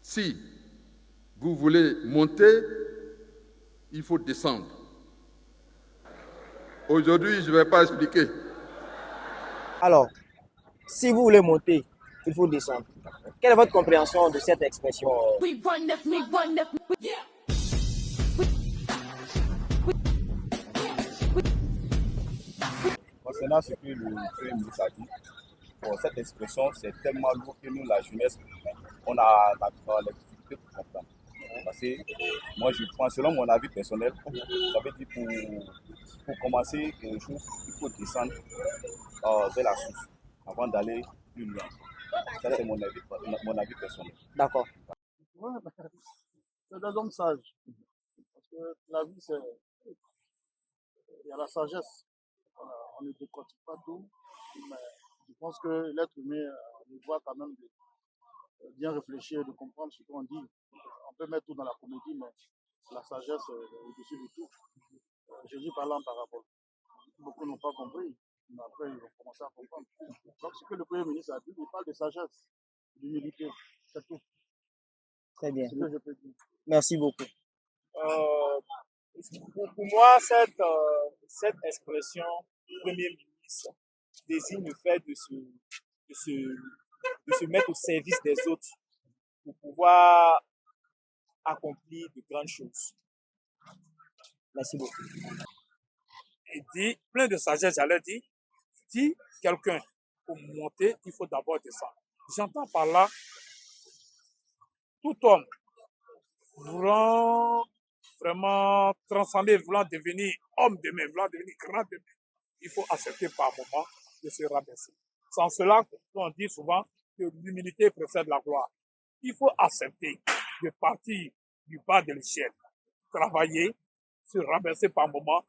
Si vous voulez monter, il faut descendre. Aujourd'hui, je ne vais pas expliquer. Alors, si vous voulez monter, il faut descendre. Quelle est votre compréhension de cette expression? Concernant ce que le Premier ministre a dit, bon, cette expression, c'est tellement lourd que nous, la jeunesse, on a la difficulté pour comprendre. Parce que moi, je pense, selon mon avis personnel, ça veut dire pour commencer quelque chose, il faut descendre vers la source avant d'aller plus loin. Ça, c'est mon avis personnel. D'accord. Ouais, c'est des hommes sages. Parce que la vie, il y a la sagesse. On ne décortique pas tout, mais je pense que l'être humain a le droit quand même de bien réfléchir et de comprendre ce qu'on dit. On peut mettre tout dans la comédie, mais la sagesse est au-dessus de tout. Jésus parlant en parabole. Beaucoup n'ont pas compris, mais après ils ont commencé à comprendre. Donc ce que le Premier ministre a dit, il parle de sagesse, d'humilité, c'est tout. Très bien. C'est ce que je peux dire. Merci beaucoup. Pour moi, cette expression Premier ministre désigne le fait de se mettre au service des autres pour pouvoir accomplir de grandes choses. Merci beaucoup. Et dit, plein de sagesse, j'allais dire, dit quelqu'un, pour monter, il faut d'abord descendre. J'entends par là, tout homme voulant vraiment transcender, voulant devenir homme demain, voulant devenir grand demain, il faut accepter par moment de se rabaisser. Sans cela, on dit souvent que l'humilité précède la gloire. Il faut accepter de partir du bas de l'échelle, travailler, se rabaisser par moment,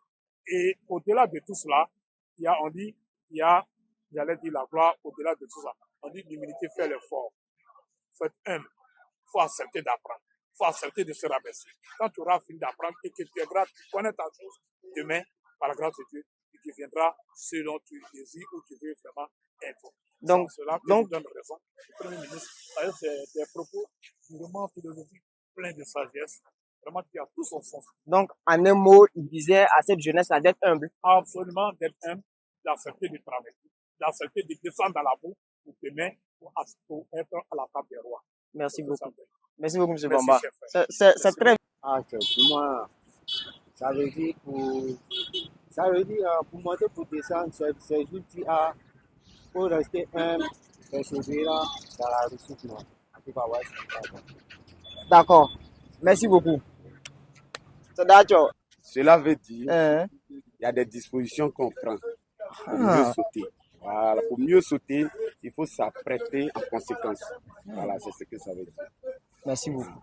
et au-delà de tout cela, j'allais dire la gloire au-delà de tout ça. On dit l'humilité fait l'effort. Faut être humble. Faut accepter d'apprendre. Faut accepter de se rabaisser. Quand tu auras fini d'apprendre et que tu es grave, tu connais ta chose, demain, par la grâce de Dieu, tu deviendras ce dont tu désires ou tu veux vraiment être. Donc, cela, je donne raison. Le Premier ministre, c'est des propos vraiment philosophiques, pleins de sagesse, vraiment qui a tout son sens. Donc, en un mot, il disait à cette jeunesse-là d'être humble. Absolument d'être humble, d'accepter de travailler, d'accepter de descendre dans la boue pour demain, pour être à la table des rois. Merci beaucoup. Merci beaucoup, M. Merci, Bamba. chef. C'est très... Pour moi, ça veut dire pour monter, pour descendre, c'est juste pour rester humble, persévérant dans la ressource. D'accord. Merci beaucoup. C'est d'accord. Cela veut dire qu'il y a des dispositions qu'on prend pour mieux sauter. Voilà, pour mieux sauter, il faut s'apprêter en conséquence. Voilà, c'est ce que ça veut dire. Merci beaucoup.